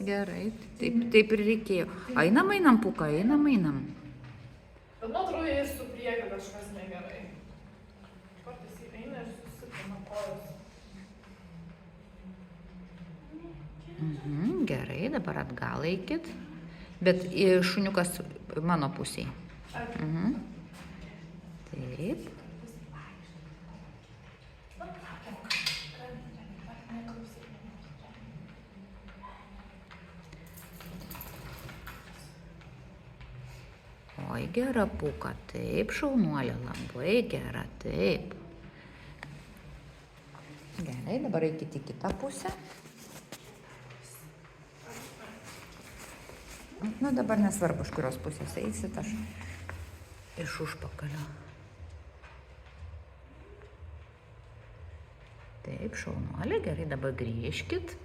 Gerai, taip ir reikėjo. Einam, Puka, einam. Bet man atrodo, ir su priekio kažkas negerai. Kartais jį eina ir susipina kojos. Gerai, dabar atgal eikit. Bet šuniukas mano pusėje. Taip. Oi, gera Puka, taip, šaunuolė, labai gera, taip. Gerai, dabar eikit į kitą pusę. Nu, dabar nesvarbu, iš kurios pusės eisit, aš iš užpakalio. Taip, šaunuolė, gerai, dabar grįžkit.